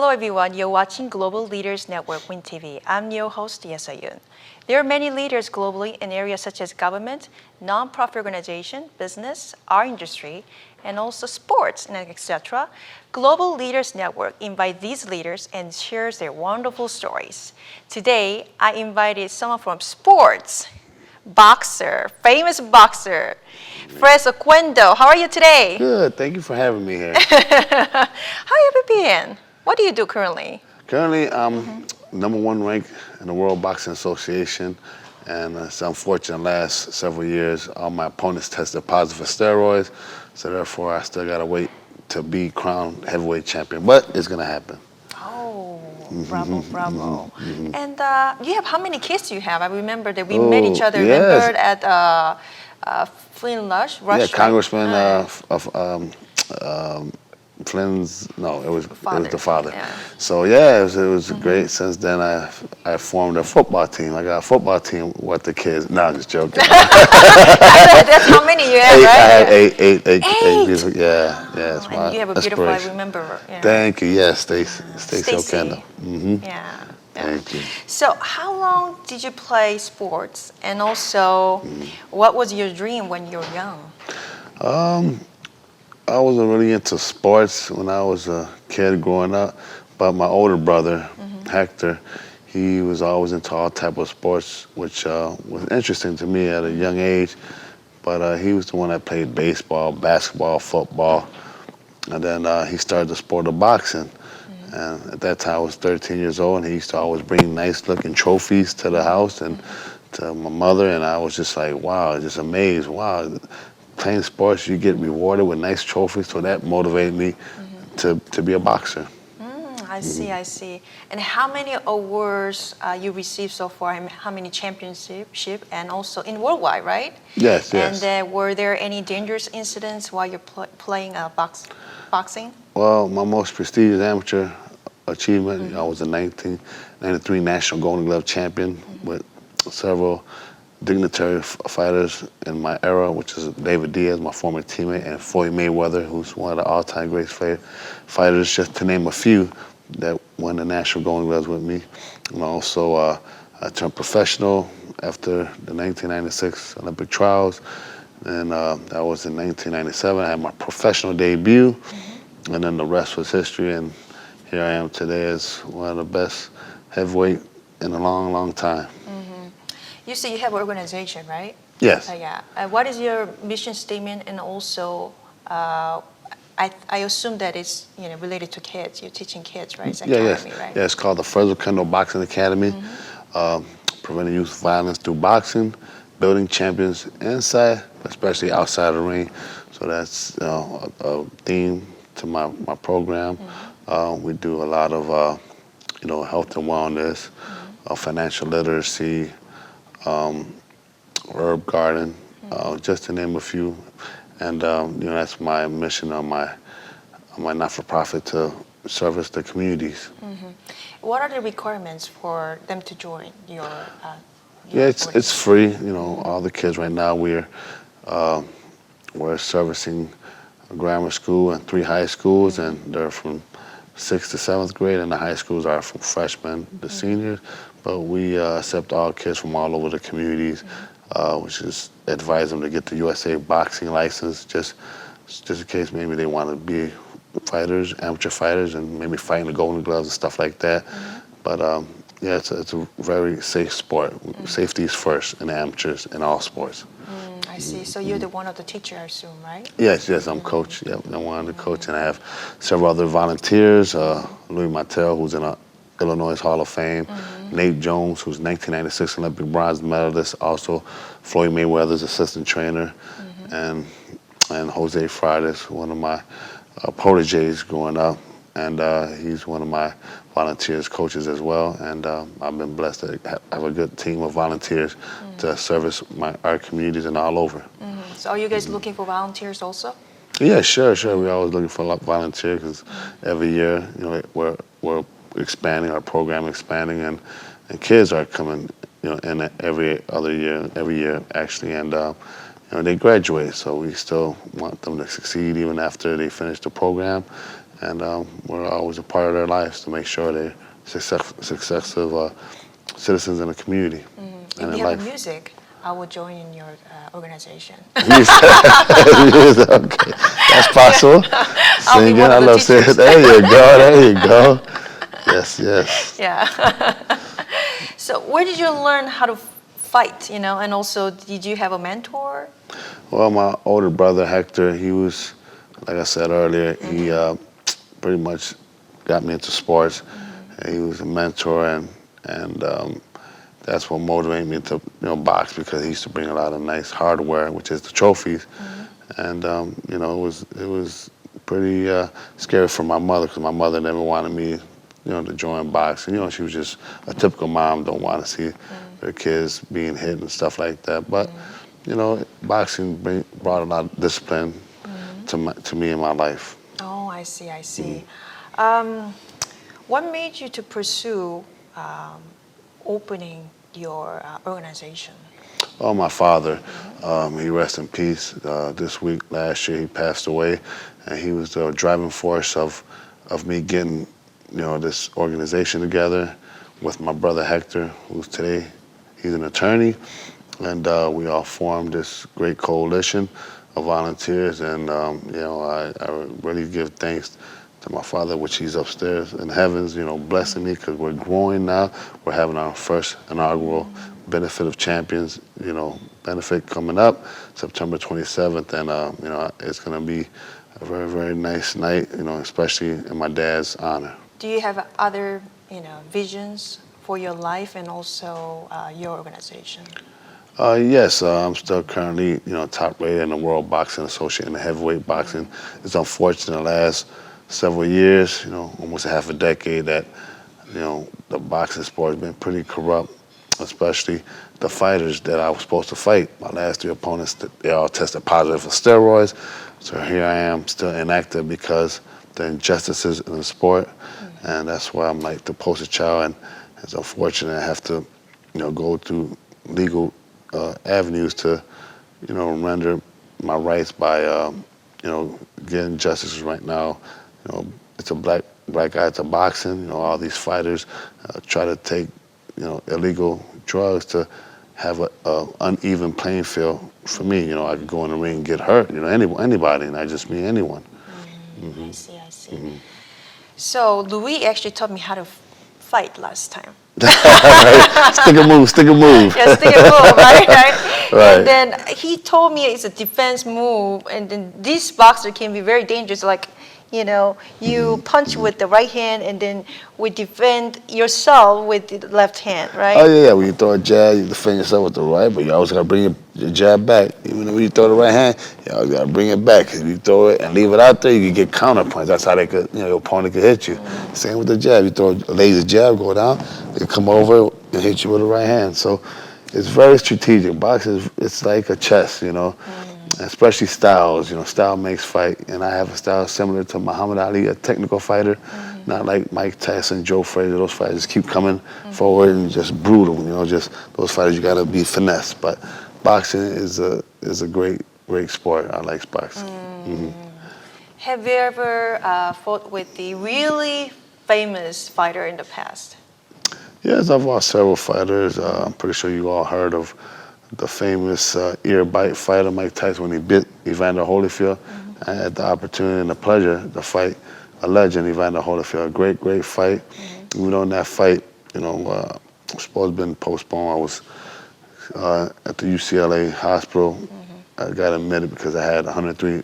Hello everyone, you're watching Global Leaders Network WINTV. I'm your host, Yesayun. There are many leaders globally in areas such as government, non-profit organization, business, our industry, and also sports, and etc. Global Leaders Network invites these leaders and shares their wonderful stories. Today, I invited someone from sports, boxer, famous boxer, Fred Oquendo. How are you today? Good. Thank you for having me here. How have you been? What do you do currently? Currently, I'm #1 ranked in the World Boxing Association, and it's unfortunate last several years, all my opponents tested positive for steroids, so therefore I still gotta wait to be crowned heavyweight champion, but it's gonna happen. Oh, bravo, bravo. And you have, how many kids do you have? I remember that we met each other, remember, at Flynn Rush? Yeah, Congressman Flynn's, no, it was the father. Yeah. So yeah, it was great. Since then, I formed a football team. I got a football team with the kids. No, I'm just joking. That's how many you have, right? I have eight beautiful. Yeah, it's and you have a beautiful, I remember. Yeah. Thank you. Yes, Stacy Oquendo. Yeah. Thank you. So how long did you play sports? And also, what was your dream when you were young? I wasn't really into sports when I was a kid growing up, but my older brother, Hector, he was always into all type of sports, which was interesting to me at a young age. But he was the one that played baseball, basketball, football, and then he started the sport of boxing. And at that time, I was 13 years old, and he used to always bring nice-looking trophies to the house and to my mother, and I was just like, wow, just amazed, wow. Playing sports, you get rewarded with nice trophies, so that motivated me to be a boxer. I see. And how many awards you received so far, and how many championships, and also in worldwide, right? Yes. And were there any dangerous incidents while you're playing boxing? Well, my most prestigious amateur achievement, I was a 1993 National Golden Glove champion with several dignitary fighters in my era, which is David Diaz, my former teammate, and Floyd Mayweather, who's one of the all-time great fighters, just to name a few that won the National Golden Gloves with me. And also, I turned professional after the 1996 Olympic trials, and that was in 1997. I had my professional debut, and then the rest was history, and here I am today as one of the best heavyweight in a long, long time. You say you have an organization, right? Yes. What is your mission statement? And also, I assume that it's related to kids. You're teaching kids, right? It's academy, right? Yeah, it's called the Fred Oquendo Boxing Academy. Preventing youth violence through boxing, building champions inside, especially outside the ring. So that's a theme to my program. We do a lot of health and wellness, financial literacy, herb garden, just to name a few. And that's my mission on my not-for-profit, to service the communities. What are the requirements for them to join your it's free. All the kids right now, we're servicing a grammar school and 3 high schools, and they're from 6th to 7th grade, and the high schools are from freshmen to seniors. But we accept all kids from all over the communities, which is advise them to get the USA boxing license, just in case maybe they want to be fighters, amateur fighters, and maybe fighting the Golden Gloves and stuff like that. But it's a very safe sport. Safety is first in amateurs in all sports. I see. So you're the one of the teacher, I assume, right? Yes, I'm coach. Yep, I'm one of the coach, and I have several other volunteers. Louis Martel, who's in Illinois Hall of Fame. Nate Jones, who's 1996 Olympic bronze medalist, also Floyd Mayweather's assistant trainer, and Jose Frades, one of my proteges growing up, and he's one of my volunteers, coaches as well. And I've been blessed to have a good team of volunteers to service our communities and all over. So are you guys looking for volunteers also? Yeah, sure. We're always looking for volunteers, because every year, we're expanding our program, and kids are coming, in every year actually, and they graduate. So we still want them to succeed even after they finish the program, and we're always a part of their lives to make sure they're successful citizens in the community. If you have music, I will join in your organization. Okay, that's possible. Singing, I love singing. There you go. Yes. Yeah. So where did you learn how to fight, and also did you have a mentor? Well, my older brother, Hector, he was, like I said earlier, he pretty much got me into sports. He was a mentor, and that's what motivated me to box, because he used to bring a lot of nice hardware, which is the trophies. And it was pretty scary for my mother, because my mother never wanted me to join boxing. She was just a typical mom, don't want to see their kids being hit and stuff like that. But boxing brought a lot of discipline to me in my life. Oh, I see. What made you to pursue opening your organization? Oh, my father, he rests in peace. This week, last year, he passed away, and he was the driving force of me getting this organization together with my brother Hector, who's today, he's an attorney, and we all formed this great coalition of volunteers, and I really give thanks to my father, which he's upstairs in heavens, blessing me, because we're growing now. We're having our first inaugural Benefit of Champions, benefit coming up September 27th, and it's going to be a very, very nice night, especially in my dad's honor. Do you have other, visions for your life and also your organization? Yes, I'm still currently, top rated in the World Boxing Association in the heavyweight boxing. It's unfortunate the last several years, almost a half a decade, that, the boxing sport has been pretty corrupt, especially the fighters that I was supposed to fight. My last 3 opponents, they all tested positive for steroids. So here I am, still inactive because the injustices in the sport. And that's why I'm like the poster child, and it's unfortunate I have to, go through legal avenues to, render my rights by, getting justice right now. It's a black guy to boxing. All these fighters try to take, illegal drugs to have a uneven playing field for me. I could go in the ring and get hurt. Anybody, and I just mean anyone. I see. So Louis actually taught me how to fight last time. Stick a move. Yeah, stick a move, right? Right. And then he told me it's a defense move, and then this boxer can be very dangerous. Like, you punch with the right hand, and then we defend yourself with the left hand, right? Oh yeah. When you throw a jab, you defend yourself with the right, but you always gotta bring your jab back. Even when you throw the right hand, you always gotta bring it back. If you throw it and leave it out there, you can get counter punch. That's how they could, your opponent could hit you. Same with the jab. You throw a lazy jab, go down, they come over and hit you with the right hand. So it's very strategic. Boxing, it's like a chess, especially styles. Style makes fight, and I have a style similar to Muhammad Ali, a technical fighter, not like Mike Tyson, Joe Frazier. Those fighters keep coming forward and just brutal. Just those fighters, you gotta be finesse. But boxing is a great sport. I like boxing. Have you ever fought with the really famous fighter in the past? Yes, I've watched several fighters. I'm pretty sure you all heard of the famous ear bite fighter Mike Tyson when he bit Evander Holyfield. I had the opportunity and the pleasure to fight a legend, Evander Holyfield. A great fight. Even though in that fight, was supposed to have been postponed. I was at the UCLA hospital. I got admitted because I had 103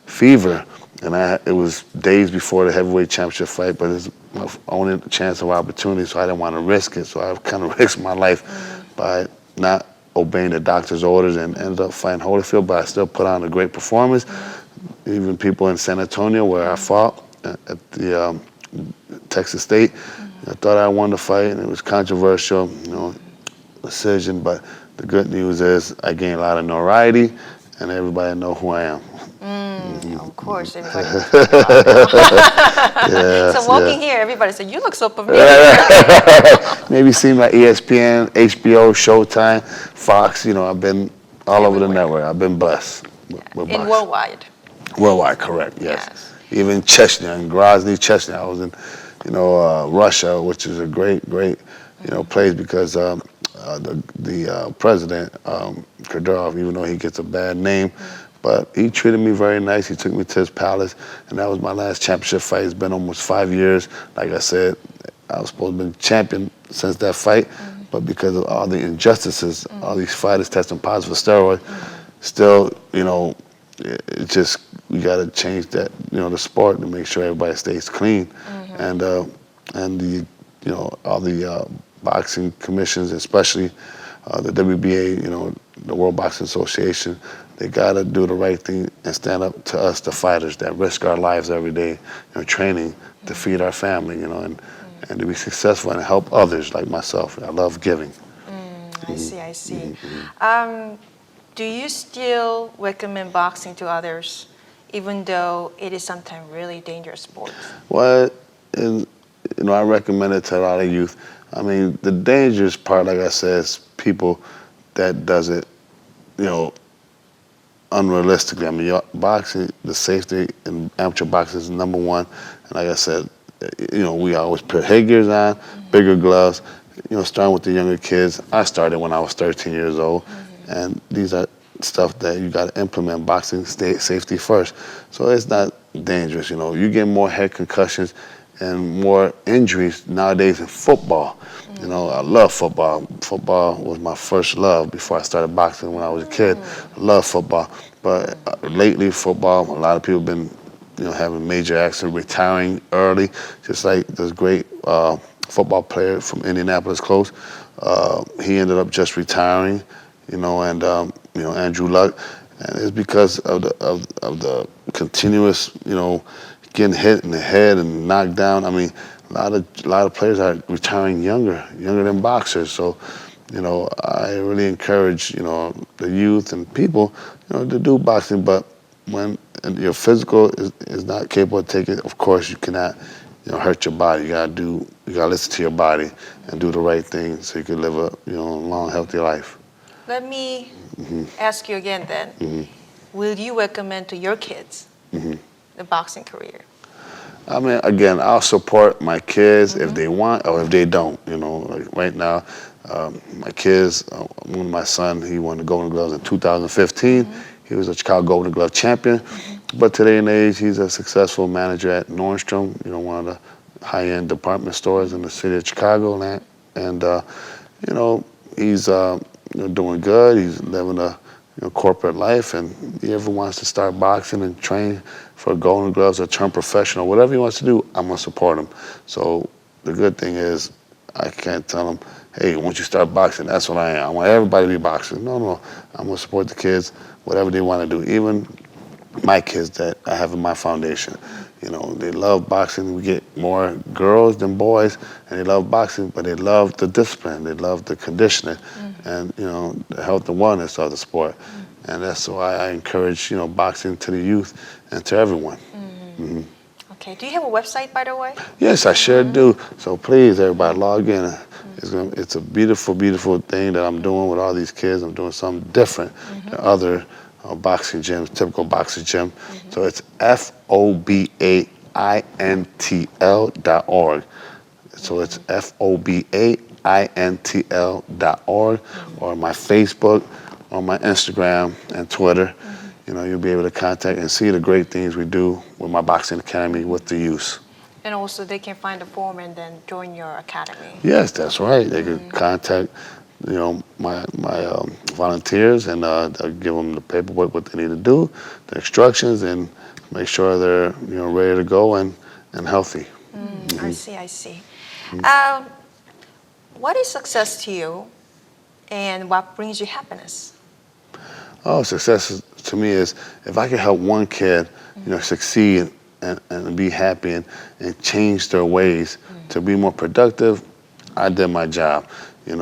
fever, and it was days before the heavyweight championship fight, but it's my only chance of opportunity, so I didn't want to risk it. So I kind of risked my life by not obeying the doctor's orders and ended up fighting Holyfield, but I still put on a great performance. Even people in San Antonio, where I fought at the Texas State, I thought I won the fight, and it was controversial, decision, but the good news is I gained a lot of notoriety, and everybody know who I am. Of course, everybody knows who you are. So walking here, everybody said, "You look so familiar." Maybe seen my ESPN, HBO, Showtime, Fox. I've been All over the everywhere. network. I've been blessed with In boxing. worldwide. Worldwide, correct, yes. Yes. Even Chechnya, in Grozny, Chechnya. I was in, Russia, which is a great, place because the president, Kadyrov, even though he gets a bad name, but he treated me very nice. He took me to his palace, and that was my last championship fight. It's been almost 5 years. Like I said, I was supposed to be champion since that fight, but because of all the injustices, all these fighters testing positive for steroids, still, it just, we got to change that, the sport to make sure everybody stays clean. And the, all the boxing commissions, especially the WBA, the World Boxing Association, they got to do the right thing and stand up to us, the fighters that risk our lives every day, training to feed our family, and to be successful and help others like myself. I love giving. I see. Do you still recommend boxing to others, even though it is sometimes really dangerous sport? Well, I recommend it to a lot of youth. I mean, the dangerous part, like I said, is people that does it, unrealistically. I mean, boxing, the safety in amateur boxing is number one. And like I said, we always put headgears on, bigger gloves, starting with the younger kids. I started when I was 13 years old. And these are stuff that you got to implement boxing safety first. So it's not dangerous. You get more head concussions and more injuries nowadays in football. I love football. Football was my first love before I started boxing when I was a kid. I love football. But lately, football, a lot of people have been having major accidents, retiring early, just like this great football player from Indianapolis close. He ended up just retiring, and Andrew Luck, and it's because of the continuous, getting hit in the head and knocked down. I mean, a lot of players are retiring younger than boxers. So, I really encourage, the youth and people, to do boxing. But when your physical is not capable of taking it, of course, you cannot, hurt your body. You gotta listen to your body and do the right thing so you can live a, long, healthy life. Let me ask you again then. Will you recommend to your kids the boxing career? I mean, again, I'll support my kids if they want or if they don't. Like right now, my kids, one of my son, he won the Golden Gloves in 2015. He was a Chicago Golden Glove champion. But today and age, he's a successful manager at Nordstrom, one of the high-end department stores in the city of Chicago. And he's doing good. He's living a corporate life, and he ever wants to start boxing and train for Golden Gloves or turn professional, whatever he wants to do, I'm gonna support him. So the good thing is, I can't tell him, hey, once you start boxing, that's what I am. I want everybody to be boxing. No, I'm gonna support the kids, whatever they want to do. Even my kids that I have in my foundation, they love boxing. We get more girls than boys, and they love boxing, but they love the discipline. They love the conditioning and, the health and wellness of the sport. And that's why I encourage, boxing to the youth and to everyone. Okay. Do you have a website, by the way? Yes, I sure do. So please, everybody, log in. It's a beautiful, beautiful thing that I'm doing with all these kids. I'm doing something different than other boxing gyms, typical boxing gym. So it's FOBAINTL.org. So it's FOBAINTL.org, or my Facebook, or my Instagram and Twitter. You'll be able to contact and see the great things we do with my boxing academy with the youth. And also they can find a form and then join your academy. Yes, that's right. They can contact my volunteers, and I'll give them the paperwork, what they need to do, the instructions, and make sure they're ready to go and healthy. I see. What is success to you, and what brings you happiness? Oh, success to me is if I can help one kid, succeed and be happy and change their ways to be more productive, I did my job. In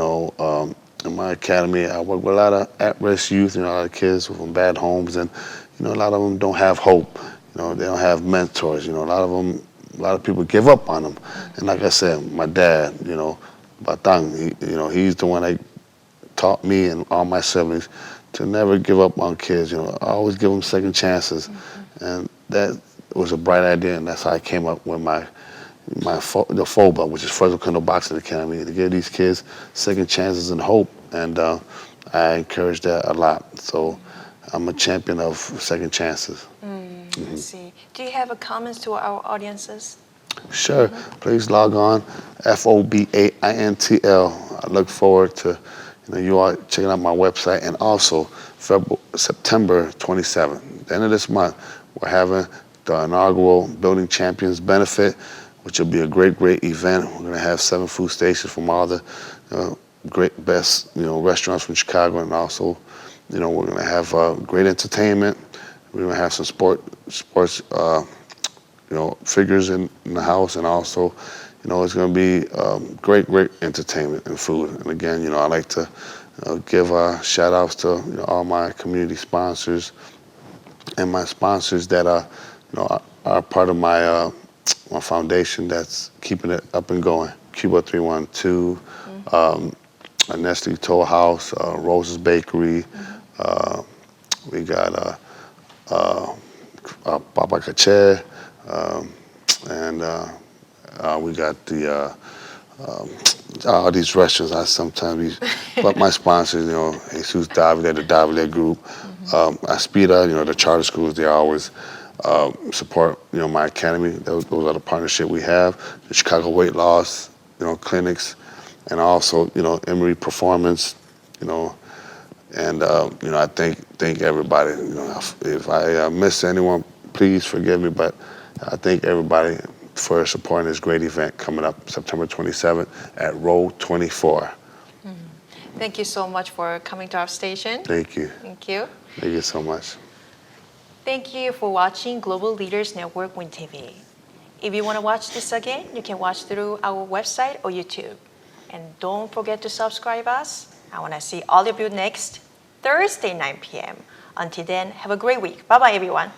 my academy, I work with a lot of at-risk youth, a lot of kids from bad homes, and a lot of them don't have hope. They don't have mentors. A lot of people give up on them. And like I said, my dad, Batang, he's the one that taught me and all my siblings to never give up on kids. I always give them second chances, and that was a bright idea, and that's how I came up with the FOBA, which is First Oquendo Boxing Academy, to give these kids second chances and hope, and I encourage that a lot. So I'm a champion of second chances. I see. Do you have a comments to our audiences? Sure. Please log on, FOBAINTL. I look forward to you all checking out my website, and also September 27th, the end of this month, we're having the inaugural Building Champions benefit, which will be a great event. We're going to have 7 food stations from all the best restaurants from Chicago, and also we're going to have great entertainment. We're going to have some sports figures in the house, and also it's going to be great entertainment and food. And again, I like to give shout outs to all my community sponsors and my sponsors that are part of my my foundation that's keeping it up and going. Cuba 312, Nestle Toll House, Rose's Bakery. We got Papa Cache, and we got all these restaurants. I sometimes but my sponsors, Jesus Davila, the Davila Group, Aspida, the charter schools. They always support my academy. Those are the partnership we have. The Chicago Weight Loss clinics, and also Emory Performance. And I thank everybody. If I miss anyone, please forgive me. But I thank everybody for supporting this great event coming up September 27th at Row 24. Thank you so much for coming to our station. Thank you. Thank you. Thank you so much. Thank you for watching Global Leaders Network WINTV. If you want to watch this again, you can watch through our website or YouTube. And don't forget to subscribe us. I want to see all of you next Thursday, 9 p.m. Until then, have a great week. Bye-bye, everyone.